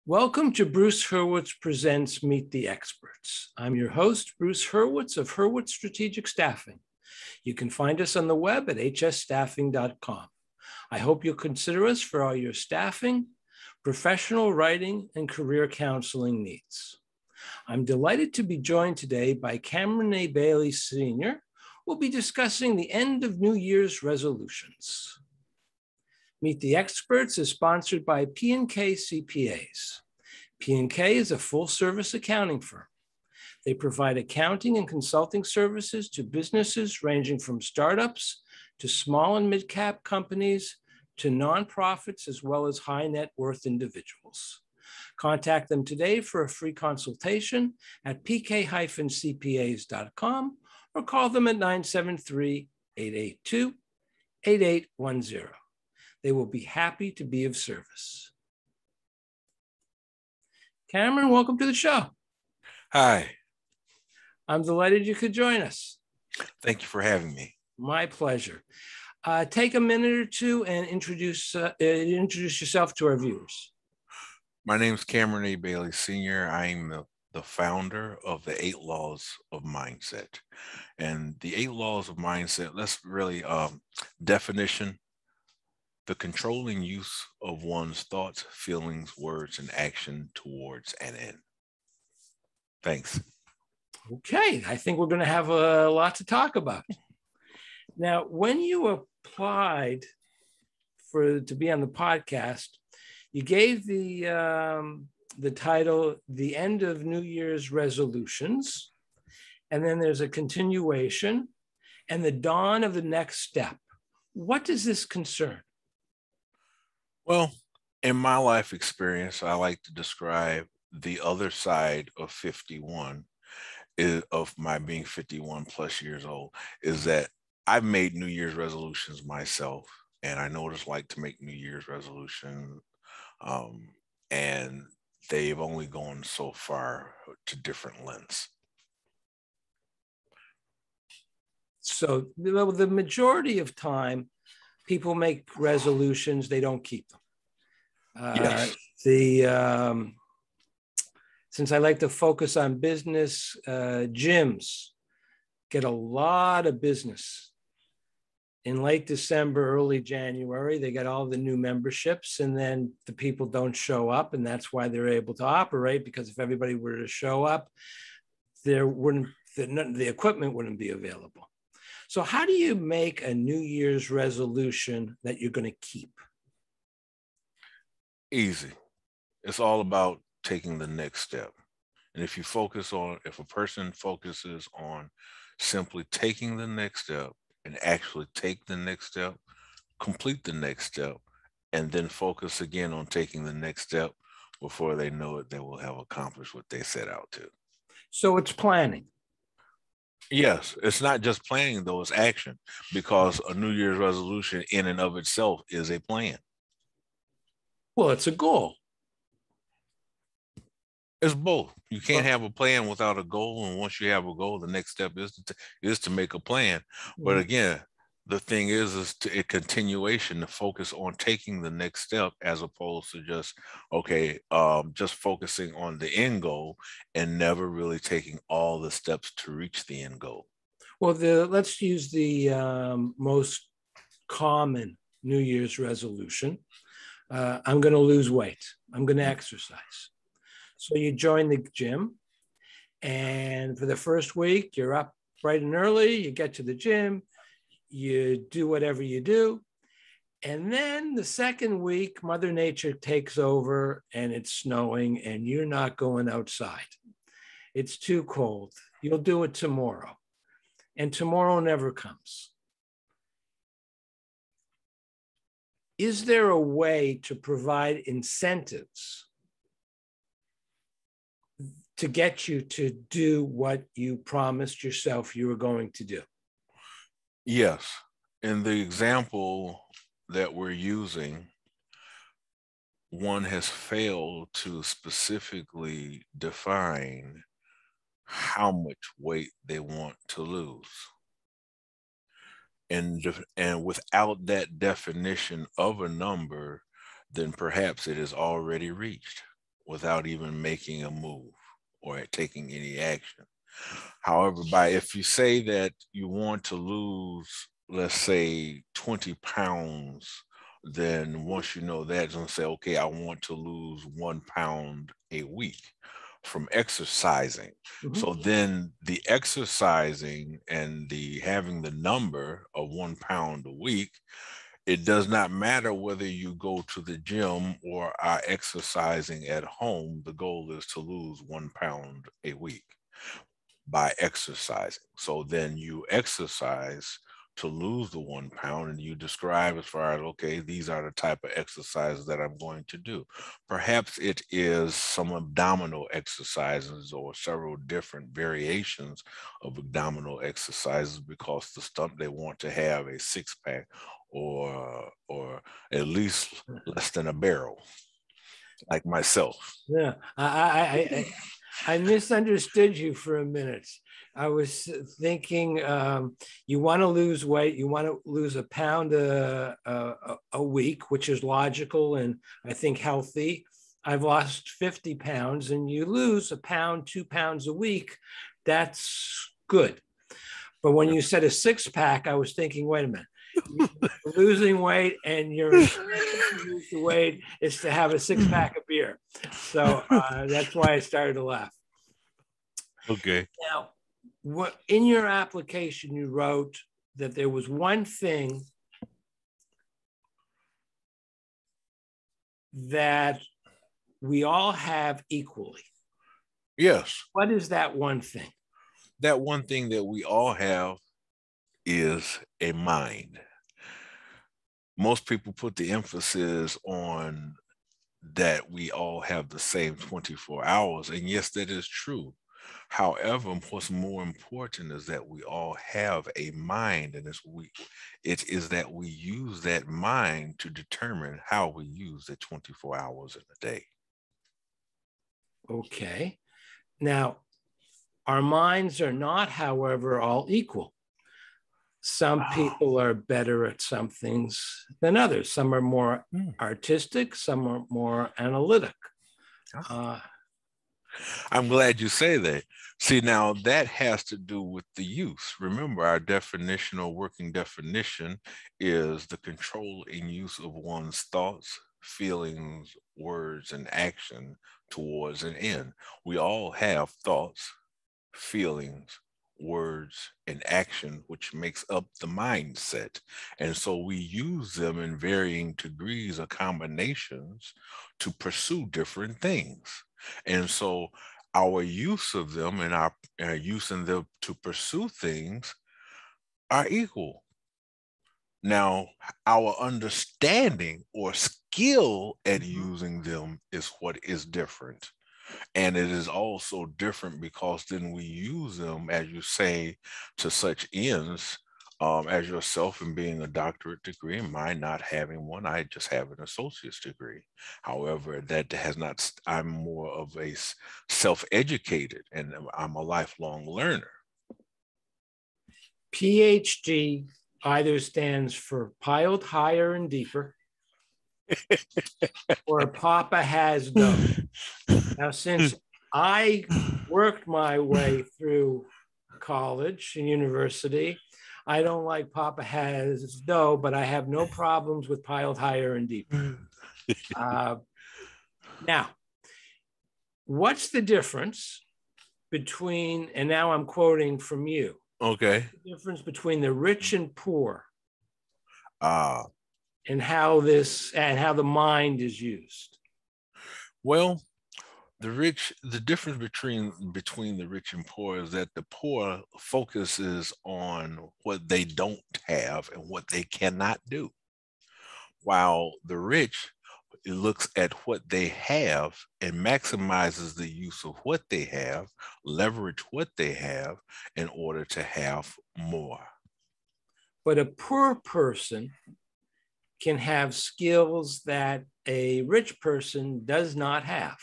Welcome to Bruce Hurwitz Presents Meet the Experts. I'm your host, Bruce Hurwitz of Hurwitz Strategic Staffing. You can find us on the web at hsstaffing.com. I hope you'll consider us for all your staffing, professional writing, and career counseling needs. I'm delighted to be joined today by Cameron A. Bailey Sr. We'll be discussing the end of New Year's resolutions. Meet the Experts is sponsored by P&K CPAs. P&K is a full-service accounting firm. They provide accounting and consulting services to businesses ranging from startups to small and mid-cap companies to nonprofits, as well as high net worth individuals. Contact them today for a free consultation at pk-cpas.com or call them at 973-882-8810. They will be happy to be of service. Cameron, welcome to the show. Hi. I'm delighted you could join us. Thank you for having me. My pleasure. Take a minute or two and introduce yourself to our viewers. My name is Cameron A. Bailey Sr. I'm the founder of the 8 Laws of Mindset. And the 8 Laws of Mindset, let's really definition: the controlling use of one's thoughts, feelings, words, and action towards an end. Thanks. Okay, I think we're going to have a lot to talk about. Now, when you applied to be on the podcast, you gave the title, The End of New Year's Resolutions, and then there's a continuation, and the dawn of the next step. What does this concern? Well, in my life experience, I like to describe the other side of 51, of my being 51 plus years old, is that I've made New Year's resolutions myself, and I know what it's like to make New Year's resolutions, and they've only gone so far to different lengths. So the majority of time, people make resolutions, they don't keep them. Yes. Since I like to focus on business, gyms get a lot of business. In late December, early January, they get all the new memberships, and then the people don't show up, and that's why they're able to operate, because if everybody were to show up, the equipment wouldn't be available. So how do you make a New Year's resolution that you're going to keep? Easy. It's all about taking the next step. And if a person focuses on simply taking the next step and actually take the next step, complete the next step, and then focus again on taking the next step, before they know it, they will have accomplished what they set out to. So it's planning. Yes, it's not just planning, though, it's action, because a New Year's resolution in and of itself is a plan. Well, it's a goal. It's both. You can't have a plan without a goal, and once you have a goal, the next step is to make a plan. But again, the thing is a continuation, to focus on taking the next step, as opposed to just focusing on the end goal and never really taking all the steps to reach the end goal. Well, let's use the most common New Year's resolution. I'm going to lose weight. I'm going to exercise. So you join the gym, and for the first week, you're up bright and early, you get to the gym, you do whatever you do. And then the second week, Mother Nature takes over, and it's snowing, and you're not going outside. It's too cold. You'll do it tomorrow. And tomorrow never comes. Is there a way to provide incentives to get you to do what you promised yourself you were going to do? Yes. In the example that we're using, one has failed to specifically define how much weight they want to lose. And without that definition of a number, then perhaps it is already reached. without even making a move or taking any action. However, if you say that you want to lose, let's say 20 pounds, then once you know that, you're gonna say, okay, I want to lose 1 pound a week from exercising. Mhm. So then the exercising and the having the number of 1 pound a week, it does not matter whether you go to the gym or are exercising at home. The goal is to lose 1 pound a week by exercising. So then you exercise to lose the 1 pound, and you describe as far as, okay, these are the type of exercises that I'm going to do. Perhaps it is some abdominal exercises or several different variations of abdominal exercises because they want to have a six-pack or at least less than a barrel, like myself. Yeah, I misunderstood you for a minute. I was thinking you want to lose weight, you want to lose a pound a week, which is logical and I think healthy. I've lost 50 pounds and you lose a pound, 2 pounds a week. That's good. But when you said a six pack, I was thinking, wait a minute. You're losing weight and your incentive to lose the weight is to have a six pack of beer. So that's why I started to laugh. Okay. Now, in your application, you wrote that there was one thing that we all have equally. Yes. What is that one thing? That one thing that we all have is a mind. Most people put the emphasis on that we all have the same 24 hours. And yes, that is true. However, what's more important is that we all have a mind, and it is that we use that mind to determine how we use the 24 hours in a day. Okay. Now, our minds are not, however, all equal. Some people are better at some things than others. Some are more artistic, some are more analytic. I'm glad you say that. See, now that has to do with the use. Remember, our working definition is the control and use of one's thoughts, feelings, words, and action towards an end. We all have thoughts, feelings, words, and action, which makes up the mindset. And so we use them in varying degrees or combinations to pursue different things. And so our use of them and our using them to pursue things are equal. Now, our understanding or skill at using them is what is different. And it is also different because then we use them, as you say, to such ends, as yourself and being a doctorate degree and mine not having one. I just have an associate's degree. However, that has not, I'm more of a self-educated and I'm a lifelong learner. PhD either stands for piled higher and deeper or Papa has dough. Now, since I worked my way through college and university, I don't like Papa has dough, but I have no problems with piled higher and deeper. Now, what's the difference between, and now I'm quoting from you. Okay. The difference between the rich and poor and how the mind is used? Well, the difference between the rich and poor is that the poor focuses on what they don't have and what they cannot do, while the rich looks at what they have and maximizes the use of what they have, leverage what they have in order to have more. But a poor person can have skills that a rich person does not have.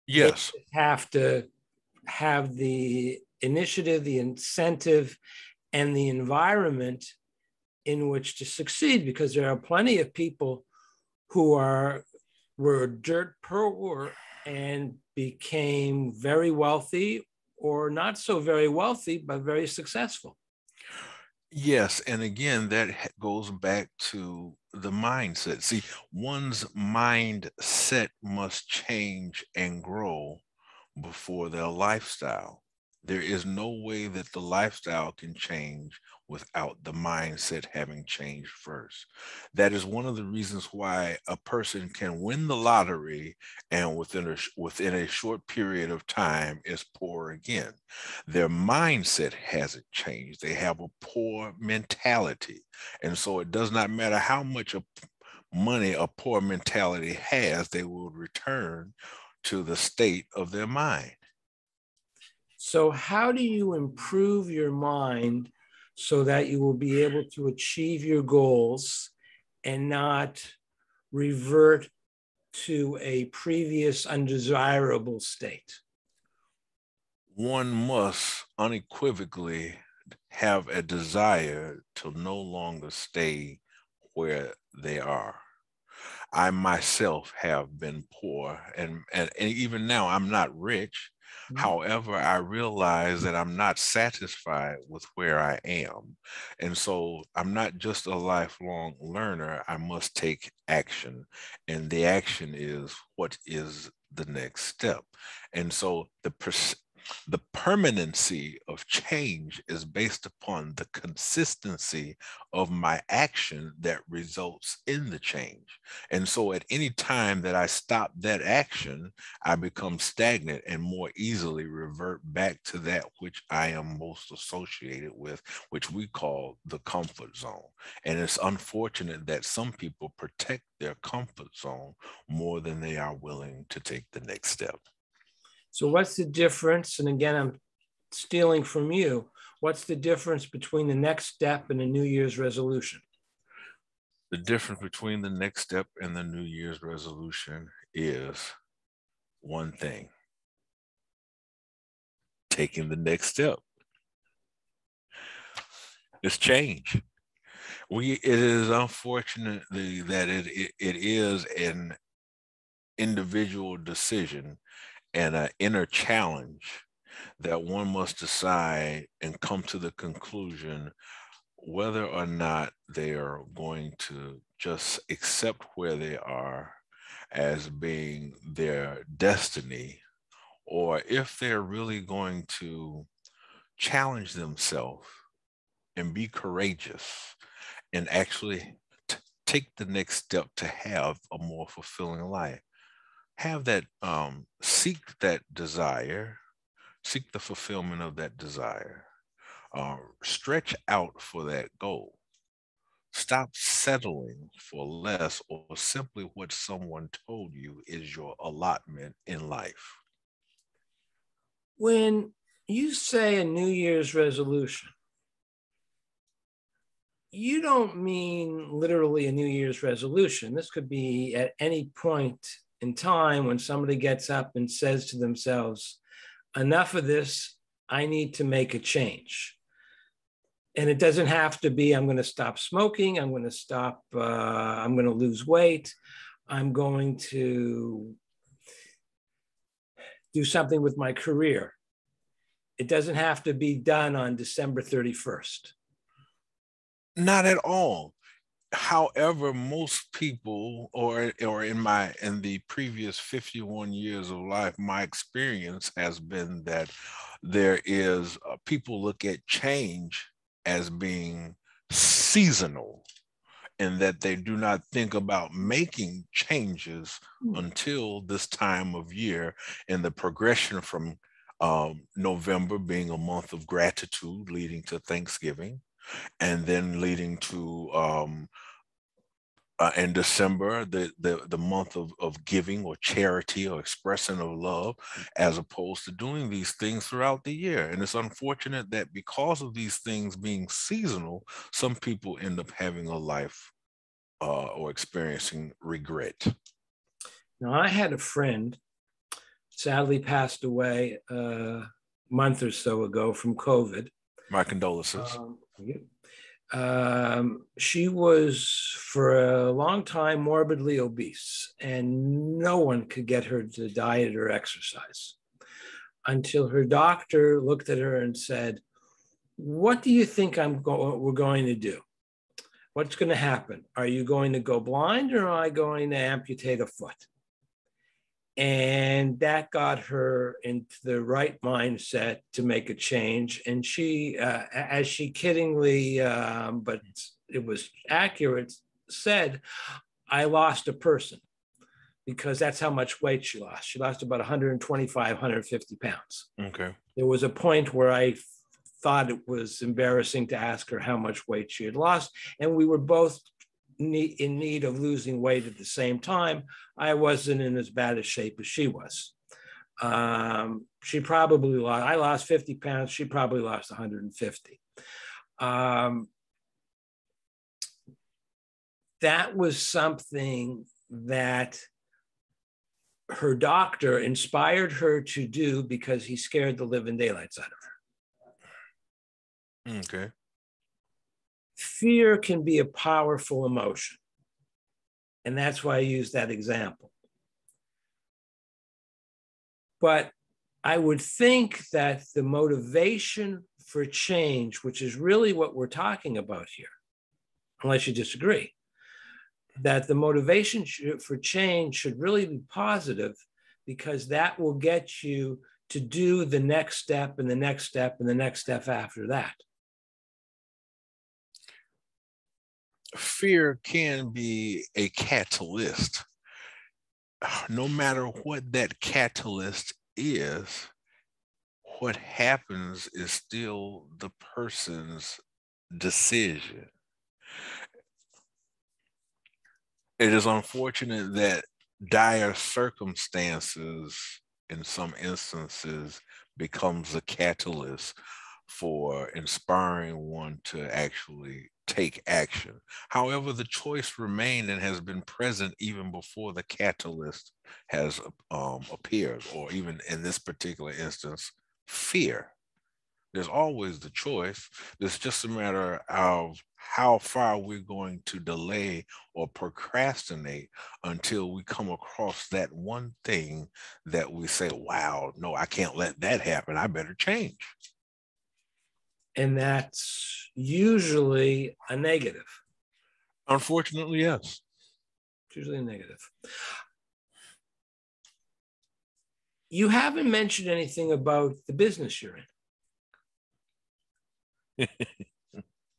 Yes. They have to have the initiative, the incentive, and the environment in which to succeed, because there are plenty of people who are were dirt poor and became very wealthy, or not so very wealthy, but very successful. Yes, and again, that goes back to the mindset. See, one's mindset must change and grow before their lifestyle. There is no way that the lifestyle can change without the mindset having changed first. That is one of the reasons why a person can win the lottery and within a short period of time is poor again. Their mindset hasn't changed. They have a poor mentality. And so it does not matter how much money a poor mentality has, they will return to the state of their mind. So how do you improve your mind so that you will be able to achieve your goals and not revert to a previous undesirable state? One must unequivocally have a desire to no longer stay where they are. I myself have been poor, and even now I'm not rich. However, I realize that I'm not satisfied with where I am. And so I'm not just a lifelong learner. I must take action. And the action is, what is the next step? And so the permanency of change is based upon the consistency of my action that results in the change. And so at any time that I stop that action, I become stagnant and more easily revert back to that which I am most associated with, which we call the comfort zone. And it's unfortunate that some people protect their comfort zone more than they are willing to take the next step. So what's the difference? And again, I'm stealing from you. What's the difference between the next step and a New Year's resolution? The difference between the next step and the New Year's resolution is one thing: taking the next step. It's change. It is unfortunately that it is an individual decision and an inner challenge that one must decide and come to the conclusion whether or not they are going to just accept where they are as being their destiny, or if they're really going to challenge themselves and be courageous and actually take the next step to have a more fulfilling life. Have that, seek that desire, seek the fulfillment of that desire, stretch out for that goal. Stop settling for less or simply what someone told you is your allotment in life. When you say a New Year's resolution, you don't mean literally a New Year's resolution. This could be at any point in time when somebody gets up and says to themselves, enough of this, I need to make a change. And it doesn't have to be, I'm going to stop smoking, I'm going to lose weight, I'm going to do something with my career. It doesn't have to be done on December 31st. Not at all. However, most people, or in the previous 51 years of life, my experience has been that there is people look at change as being seasonal, and that they do not think about making changes until this time of year, and the progression from November being a month of gratitude leading to Thanksgiving, and then leading to in December, the month of giving or charity or expression of love, as opposed to doing these things throughout the year. And it's unfortunate that because of these things being seasonal, some people end up having a life or experiencing regret. Now, I had a friend, sadly passed away a month or so ago from COVID. My condolences. She was for a long time morbidly obese, and no one could get her to diet or exercise until her doctor looked at her and said, "What do you think we're going to do? What's going to happen? Are you going to go blind, or am I going to amputate a foot?" And that got her into the right mindset to make a change. And she, as she kiddingly, but it was accurate, said, "I lost a person," because that's how much weight she lost. She lost about 125, 150 pounds. Okay. There was a point where I thought it was embarrassing to ask her how much weight she had lost. And we were both in need of losing weight at the same time. I wasn't in as bad a shape as she was. She probably lost, I lost 50 pounds. She probably lost 150. That was something that her doctor inspired her to do because he scared the living daylights out of her. Okay. Fear can be a powerful emotion. And that's why I use that example. But I would think that the motivation for change, which is really what we're talking about here, unless you disagree, that the motivation for change should really be positive, because that will get you to do the next step and the next step and the next step after that. Fear can be a catalyst. No matter what that catalyst is, what happens is still the person's decision. It is unfortunate that dire circumstances in some instances becomes a catalyst for inspiring one to actually take action. However, the choice remained and has been present even before the catalyst has appeared, or even in this particular instance, fear. There's always the choice. It's just a matter of how far we're going to delay or procrastinate until we come across that one thing that we say, wow, no, I can't let that happen. I better change. And that's usually a negative. Unfortunately, yes. It's usually a negative. You haven't mentioned anything about the business you're in.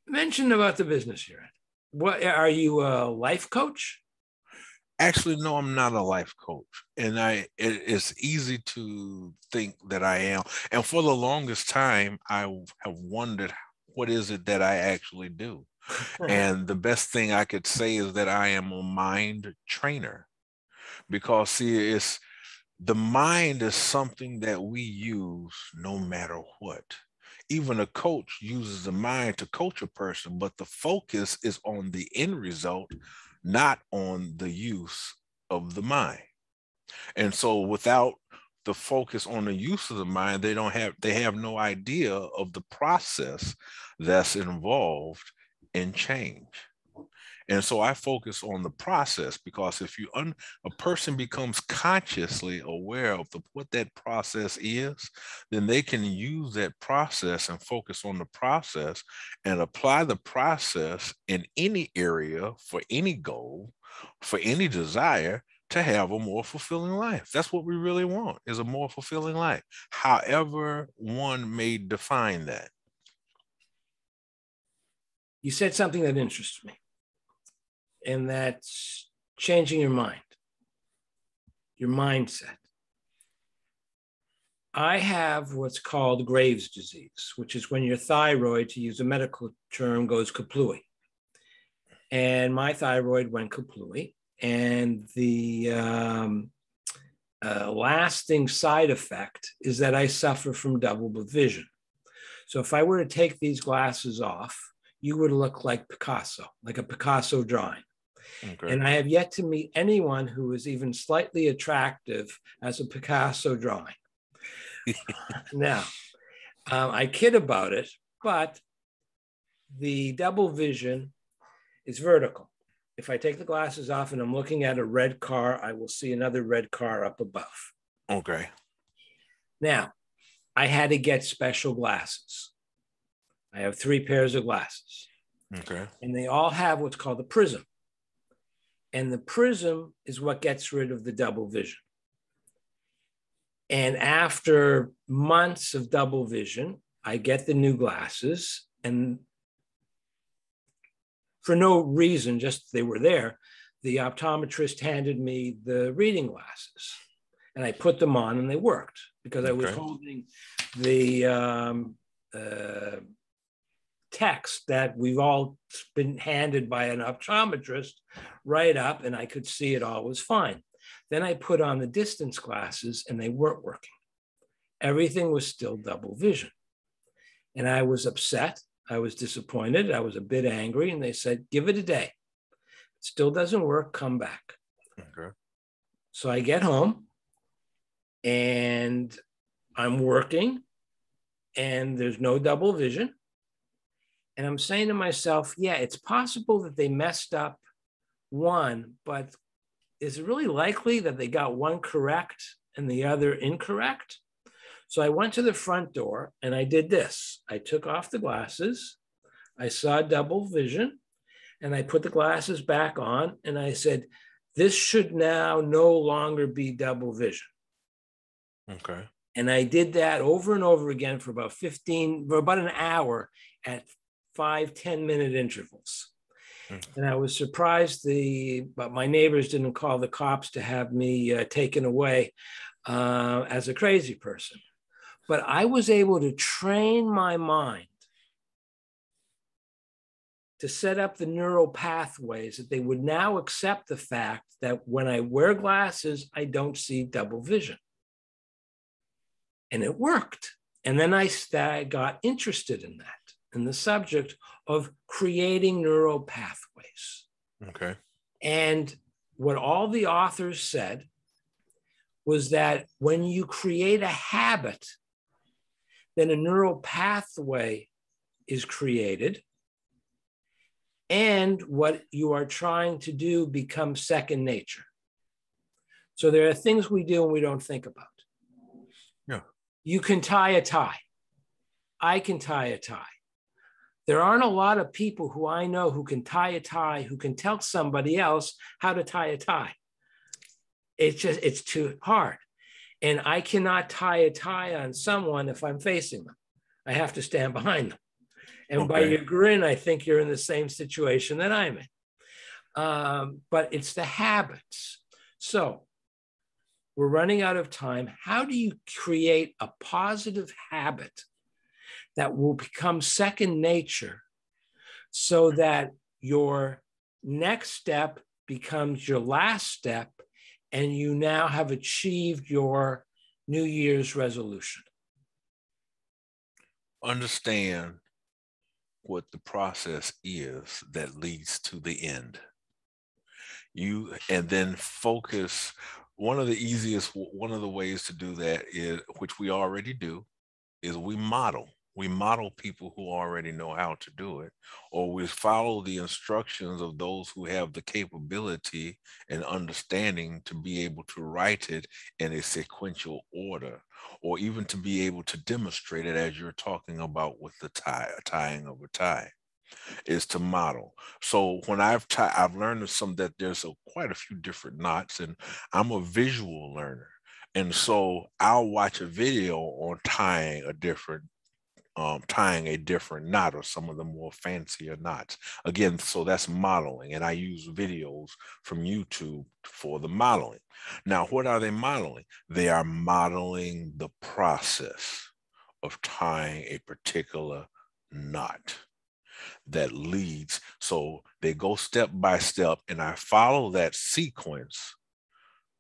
Mention about the business you're in. What, are you a life coach? Actually, no, I'm not a life coach. And it's easy to think that I am. And for the longest time, I have wondered, what is it that I actually do? And the best thing I could say is that I am a mind trainer. Because see, the mind is something that we use no matter what. Even a coach uses the mind to coach a person, but the focus is on the end result, not on the use of the mind. And so without the focus on the use of the mind, they have no idea of the process that's involved in change. And so I focus on the process, because if a person becomes consciously aware of what that process is, then they can use that process and focus on the process and apply the process in any area for any goal, for any desire, to have a more fulfilling life. That's what we really want, is a more fulfilling life, however one may define that. You said something that interests me, and that's changing your mind, your mindset. I have what's called Graves' disease, which is when your thyroid, to use a medical term, goes kaplooey. And my thyroid went kaplooey, and the lasting side effect is that I suffer from double vision. So if I were to take these glasses off, you would look like Picasso, like a Picasso drawing. Okay. And I have yet to meet anyone who is even slightly attractive as a Picasso drawing. Now, I kid about it, but The double vision is vertical. If I take the glasses off and I'm looking at a red car, I will see another red car up above. Okay. Now, I had to get special glasses. I have 3 pairs of glasses. Okay. And they all have what's called a prism. And the prism is what gets rid of the double vision. And after months of double vision, I get the new glasses, and for no reason, just they were there, the optometrist handed me the reading glasses, and I put them on and they worked because I was holding the text that we've all been handed by an optometrist right up, and I could see it all was fine. Then I put on the distance glasses and they weren't working. Everything was still double vision. And I was upset. I was disappointed. I was a bit angry. And they said, give it a day. It still doesn't work. Come back. Okay. So I get home and I'm working and there's no double vision. And I'm saying to myself, yeah, it's possible that they messed up one, but is it really likely that they got one correct and the other incorrect? So I went to the front door and I did this. I took off the glasses. I saw double vision and I put the glasses back on and I said, this should now no longer be double vision. Okay. And I did that over and over again for about an hour at 5-10 minute intervals. And I was surprised but my neighbors didn't call the cops to have me taken away as a crazy person. But I was able to train my mind to set up the neural pathways that they would now accept the fact that when I wear glasses, I don't see double vision. And it worked. And then I got interested in that, in the subject of creating neural pathways. Okay. And what all the authors said was that when you create a habit, then a neural pathway is created. And what you are trying to do becomes second nature. So there are things we do and we don't think about. Yeah. You can tie a tie. I can tie a tie. There aren't a lot of people who I know who can tie a tie, who can tell somebody else how to tie a tie. It's too hard. And I cannot tie a tie on someone if I'm facing them. I have to stand behind them. And by your grin, I think you're in the same situation that I'm in. But it's the habits. So we're running out of time. How do you create a positive habit that will become second nature so that your next step becomes your last step and you now have achieved your New Year's resolution? Understand what the process is that leads to the end. And then focus. One of the ways to do that is, which we already do, is we model. We model people who already know how to do it, or we follow the instructions of those who have the capability and understanding to be able to write it in a sequential order, or even to be able to demonstrate it as you're talking about with the tying of a tie, is to model. So when I've learned that there's quite a few different knots, and I'm a visual learner. And so I'll watch a video on tying a different knot, or some of the more fancier knots. Again, so that's modeling. And I use videos from YouTube for the modeling. Now, what are they modeling? They are modeling the process of tying a particular knot that leads. So they go step by step, and I follow that sequence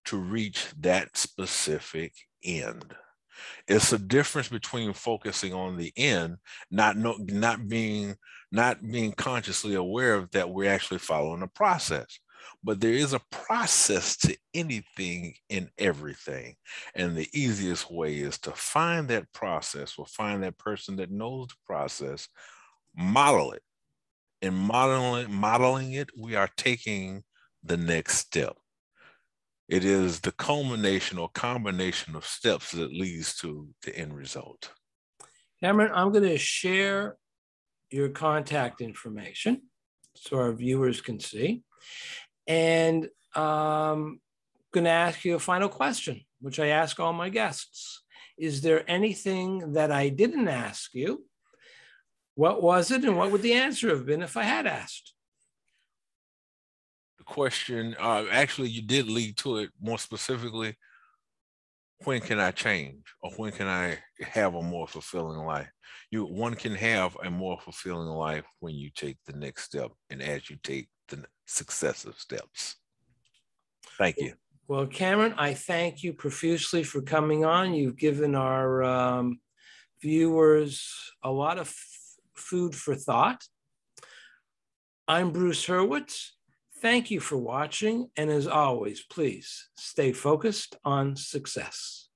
to reach that specific end. It's a difference between focusing on the end, not being consciously aware of that we're actually following a process. But there is a process to anything and everything. And the easiest way is to find that process, or find that person that knows the process, model it, In modeling it, we are taking the next step. It is the culmination or combination of steps that leads to the end result. Cameron, I'm going to share your contact information so our viewers can see. And I'm going to ask you a final question, which I ask all my guests. Is there anything that I didn't ask you? What was it, and what would the answer have been if I had asked? The question, actually, you did lead to it more specifically. When can I change, or when can I have a more fulfilling life? One can have a more fulfilling life when you take the next step and as you take the successive steps. Thank you. Well, Cameron, I thank you profusely for coming on. You've given our viewers a lot of food for thought. I'm Bruce Hurwitz. Thank you for watching. And as always, please stay focused on success.